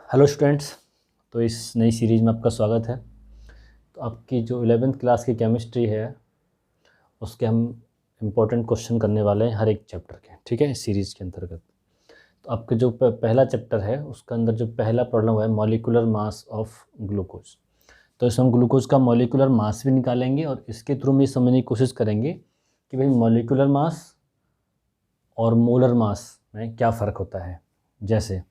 Hello students. तो इस नई सीरीज़ में आपका स्वागत है। तो आपकी जो 11th क्लास की केमिस्ट्री है उसके हम इम्पोर्टेंट क्वेश्चन करने वाले हैं हर एक चैप्टर के, ठीक है, इस सीरीज़ के अंतर्गत। तो आपके जो पहला चैप्टर है उसके अंदर जो पहला प्रॉब्लम है मॉलिक्यूलर मास ऑफ ग्लूकोज। तो इसमें हम ग्लूकोज का मॉलिक्यूलर मास भी निकालेंगे और इसके थ्रू हम ये समझने की कोशिश करेंगे कि भाई मॉलिक्यूलर मास और मोलर मास में क्या फ़र्क होता है। जैसे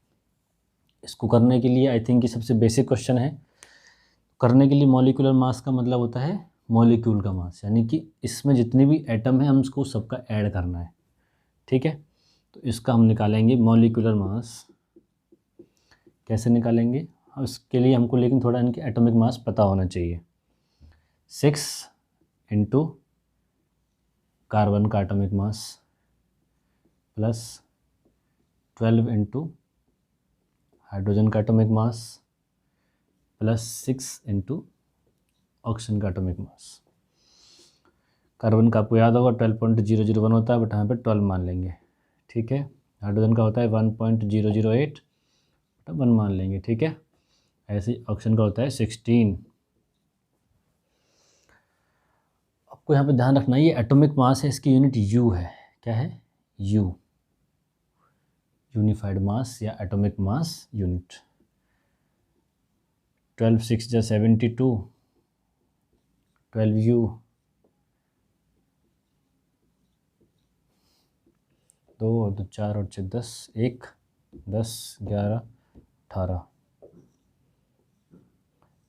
इसको करने के लिए आई थिंक ये सबसे बेसिक क्वेश्चन है। करने के लिए मॉलिक्यूलर मास का मतलब होता है मॉलिक्यूल का मास, यानी कि इसमें जितने भी एटम हैं हम उसको सबका ऐड करना है, ठीक है। तो इसका हम निकालेंगे मॉलिक्यूलर मास। कैसे निकालेंगे उसके लिए हमको लेकिन थोड़ा इनके एटॉमिक मास पता होना चाहिए। 6 इंटू कार्बन का atomic mass plus 12 into hydrogen का atomic mass plus 6 into oxygen का एटॉमिक मास। कार्बन का आपको याद होगा 12.001 होता है, बट यहाँ पे 12 मान लेंगे, ठीक है। हाइड्रोजन का होता है 1.008, 1 मान लेंगे, ठीक है। ऐसे ही ऑक्सीजन का होता है 16। आपको यहाँ पे ध्यान रखना है ये एटॉमिक मास है, इसकी यूनिट यू है। क्या है? यू, यूनिफाइड मास या एटॉमिक मास यूनिट। 12 6 जा 72, 12 यू, 2 और 2 4 और 6 10, 1 10 11 18,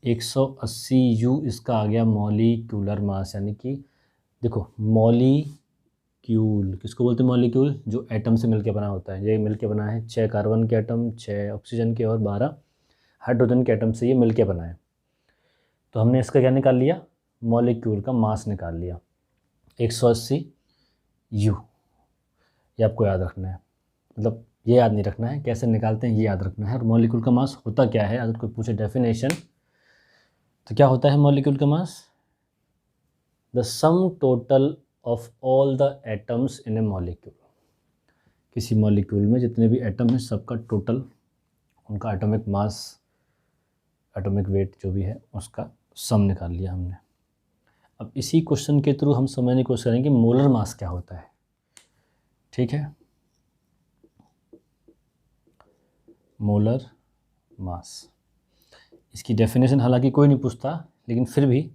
180 यू इसका आ गया मॉलिक्यूलर मास। यानी कि देखो मॉलिक्यूल किसको बोलते हैं? मॉलिक्यूल जो एटम से मिलके बना होता है। ये मिलके बना है 6 कार्बन के एटम, 6 ऑक्सीजन के और 12 हाइड्रोजन के एटम से ये मिलके बना है। तो हमने इसका क्या निकाल लिया? मॉलिक्यूल का मास निकाल लिया 180 यू। ये आपको याद रखना है, मतलब ये याद नहीं रखना है, कैसे निकालते हैं ये याद रखना है। और मॉलिक्यूल का मास होता क्या है? अगर कोई पूछे डेफिनेशन तो क्या होता है मॉलिक्यूल का mass? The sum total of all the atoms in a molecule. किसी मॉलिक्यूल में जितने भी एटम हैं सबका टोटल, उनका एटॉमिक मास, एटॉमिक वेट जो भी है उसका सम निकाल लिया हमने। अब इसी क्वेश्चन के थ्रू हम समझने की कोशिश करेंगे मोलर मास क्या होता है, ठीक है। मोलर मास, इसकी डेफिनेशन हालांकि कोई नहीं पूछता, लेकिन फिर भी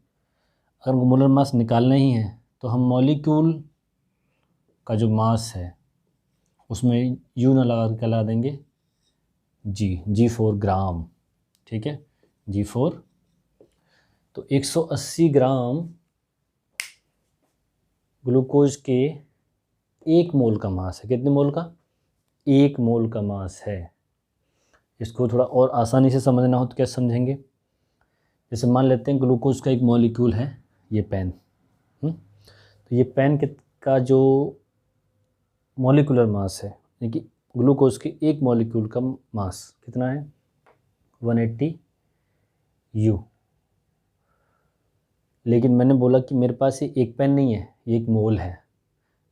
अगर मोलर मास निकालना ही है तो हम मॉलिक्यूल का जो मास है उसमें यू ना लगा के लगा देंगे जी4 ग्राम, ठीक है, जी4। तो 180 ग्राम ग्लूकोज के 1 मोल का मास है। कितने मोल का? 1 मोल का मास है। इसको थोड़ा और आसानी से समझना हो तो क्या समझेंगे? जैसे मान लेते हैं ग्लूकोज का एक मॉलिक्यूल है ये पेन, तो ये पेन का जो मॉलिक्यूलर मास है, यानी कि ग्लूकोज के 1 मॉलिक्यूल का मास कितना है? 180 यू। लेकिन मैंने बोला कि मेरे पास ये एक पेन नहीं है, ये एक मोल है।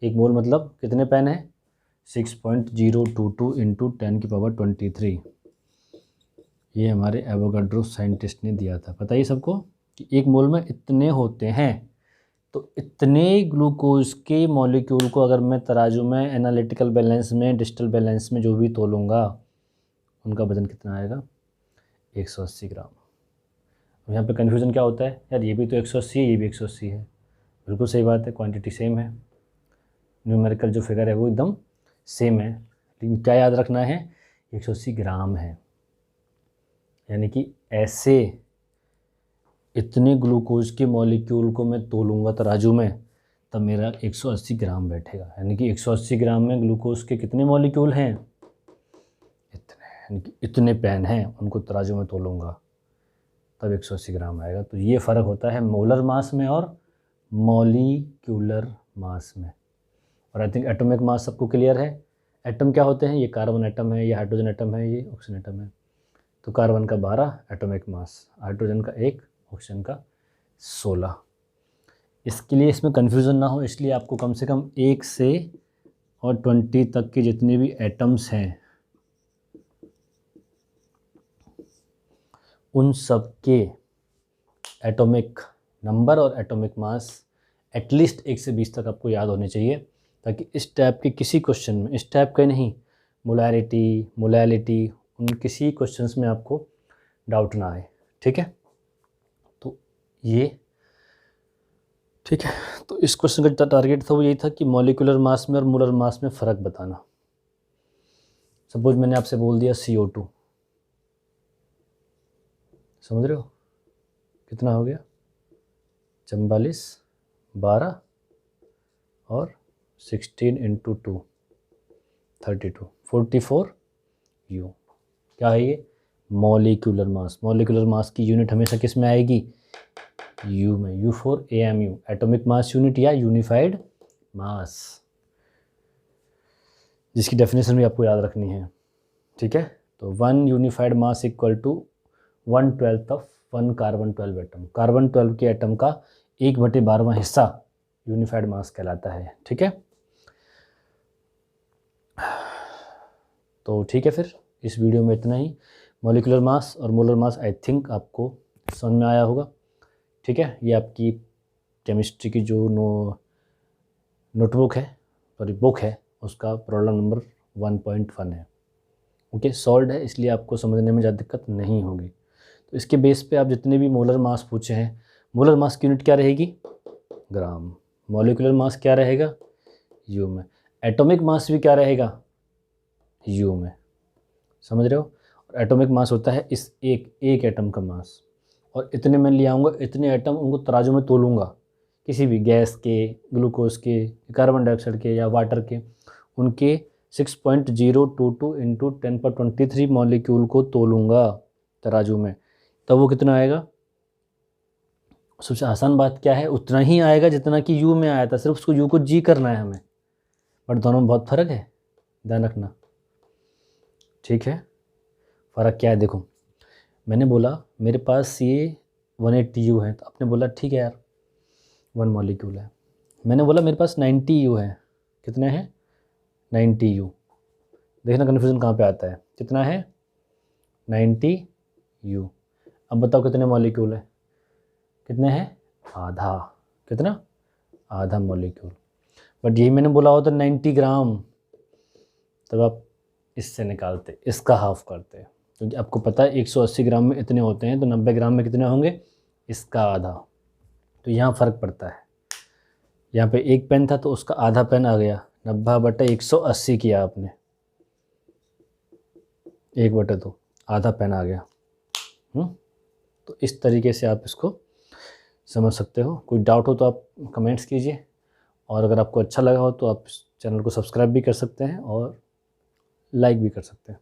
एक मोल मतलब कितने पेन है? 6.022 इंटू 10⁻23। ये हमारे एवोगाड्रो साइंटिस्ट ने दिया था। पता ही सबको कि एक मोल में इतने होते हैं। तो इतने ग्लूकोज के मॉलिक्यूल को अगर मैं तराजू में एनालिटिकल बैलेंस में, डिजिटल बैलेंस में जो भी तोलूँगा, उनका वजन कितना आएगा? 180 ग्राम। अब यहाँ पे कन्फ्यूज़न क्या होता है? यार ये भी तो 180 है, ये भी 180 है। बिल्कुल सही बात है, क्वांटिटी सेम है, न्यूमेरिकल जो फिगर है वो एकदम सेम है, लेकिन क्या याद रखना है? 180 ग्राम है। यानी कि ऐसे इतने ग्लूकोज के मॉलिक्यूल को मैं तोलूँगा तराजू में तब मेरा 180 ग्राम बैठेगा। यानी कि 180 ग्राम में ग्लूकोज के कितने मॉलिक्यूल हैं? इतने, यानी कि इतने पेन हैं, उनको तराजू में तोलूँगा तब 180 ग्राम आएगा। तो ये फ़र्क होता है मोलर मास में और मॉलिक्यूलर मास में। और आई थिंक एटॉमिक मास सबको क्लियर है। एटम क्या होते हैं? ये कार्बन एटम है, ये हाइड्रोजन एटम है, ये ऑक्सीजन एटम है। तो कार्बन का 12 एटॉमिक मास, हाइड्रोजन का 1, ऑक्सीजन का 16। इसके लिए इसमें कन्फ्यूज़न ना हो इसलिए आपको कम से कम 1 से और 20 तक के जितने भी एटम्स हैं उन सब के एटॉमिक नंबर और एटॉमिक मास एटलीस्ट 1 से 20 तक आपको याद होने चाहिए, ताकि इस टाइप के किसी क्वेश्चन में, इस टाइप का नहीं, मोलैरिटी, मोलैलिटी, उन किसी क्वेश्चंस में आपको डाउट ना आए। ठीक है, तो ये ठीक है। तो इस क्वेश्चन का टारगेट था वो यही था कि मॉलिक्यूलर मास में और मोलर मास में फ़र्क बताना। सपोज मैंने आपसे बोल दिया CO2, समझ रहे हो कितना हो गया, 44, 12 और 16 × 2 32, 44 U। क्या है ये, मॉलिक्यूलर मास। मॉलिक्यूलर मास की यूनिट हमेशा किस में आएगी, U में। U for AMU, atomic mass unit या यूनिफाइड मास, जिसकी डेफिनेशन भी आपको याद रखनी है। ठीक है, तो 1 unified mass equal to 1/12 of 1 carbon 12 atom. Carbon 12 के एटम का 1/12वां हिस्सा यूनिफाइड मास कहलाता है। ठीक है, तो ठीक है, फिर इस वीडियो में इतना ही। मॉलिक्यूलर मास और मोलर मास आई थिंक आपको समझ में आया होगा। ठीक है, ये आपकी केमिस्ट्री की जो नोटबुक है, सॉरी बुक है, उसका प्रॉब्लम नंबर 1.1 है। ओके, सॉल्व है, इसलिए आपको समझने में ज़्यादा दिक्कत नहीं होगी। तो इसके बेस पे आप जितने भी मोलर मास पूछे हैं, मोलर मास की यूनिट क्या रहेगी, ग्राम। मॉलिक्यूलर मास क्या रहेगा, यू में। एटॉमिक मास भी क्या रहेगा, यू में। समझ रहे हो, और एटॉमिक मास होता है इस एक एटम का मास, और इतने मैं ले आऊँगा, इतने एटम उनको तराजू में तोलूँगा, किसी भी गैस के, ग्लूकोज के, कार्बन डाइऑक्साइड के या वाटर के, उनके 6.022 × 10⁻23 मॉलिक्यूल को तोलूँगा तराजू में, तब वो कितना आएगा। सबसे आसान बात क्या है, उतना ही आएगा जितना कि यू में आया था, सिर्फ उसको यू को जी करना है हमें, बट दोनों में बहुत फ़र्क है, ध्यान रखना। ठीक है, फ़र्क क्या है, देखो मैंने बोला मेरे पास ये 180 U है, तो आपने बोला ठीक है यार 1 मॉलिक्यूल है। मैंने बोला मेरे पास 90 U है, कितने हैं, 90 U। देखना कन्फ्यूज़न कहाँ पे आता है, कितना है, 90 U। अब बताओ कितने मॉलिक्यूल है, कितने हैं, आधा, कितना, आधा मॉलिक्यूल। बट यही मैंने बोला होता 90 ग्राम, तब आप इससे निकालते, इसका हाफ करते, क्योंकि आपको पता है 180 ग्राम में इतने होते हैं, तो 90 ग्राम में कितने होंगे, इसका आधा। तो यहाँ फ़र्क पड़ता है, यहाँ पे एक पेन था तो उसका आधा पेन आ गया, 90/180 किया आपने, 1/2 आधा पेन आ गया। तो इस तरीके से आप इसको समझ सकते हो। कोई डाउट हो तो आप कमेंट्स कीजिए, और अगर आपको अच्छा लगा हो तो आप चैनल को सब्सक्राइब भी कर सकते हैं और लाइक भी कर सकते हैं।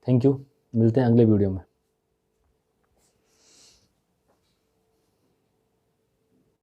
थैंक यू, मिलते हैं अगले वीडियो में।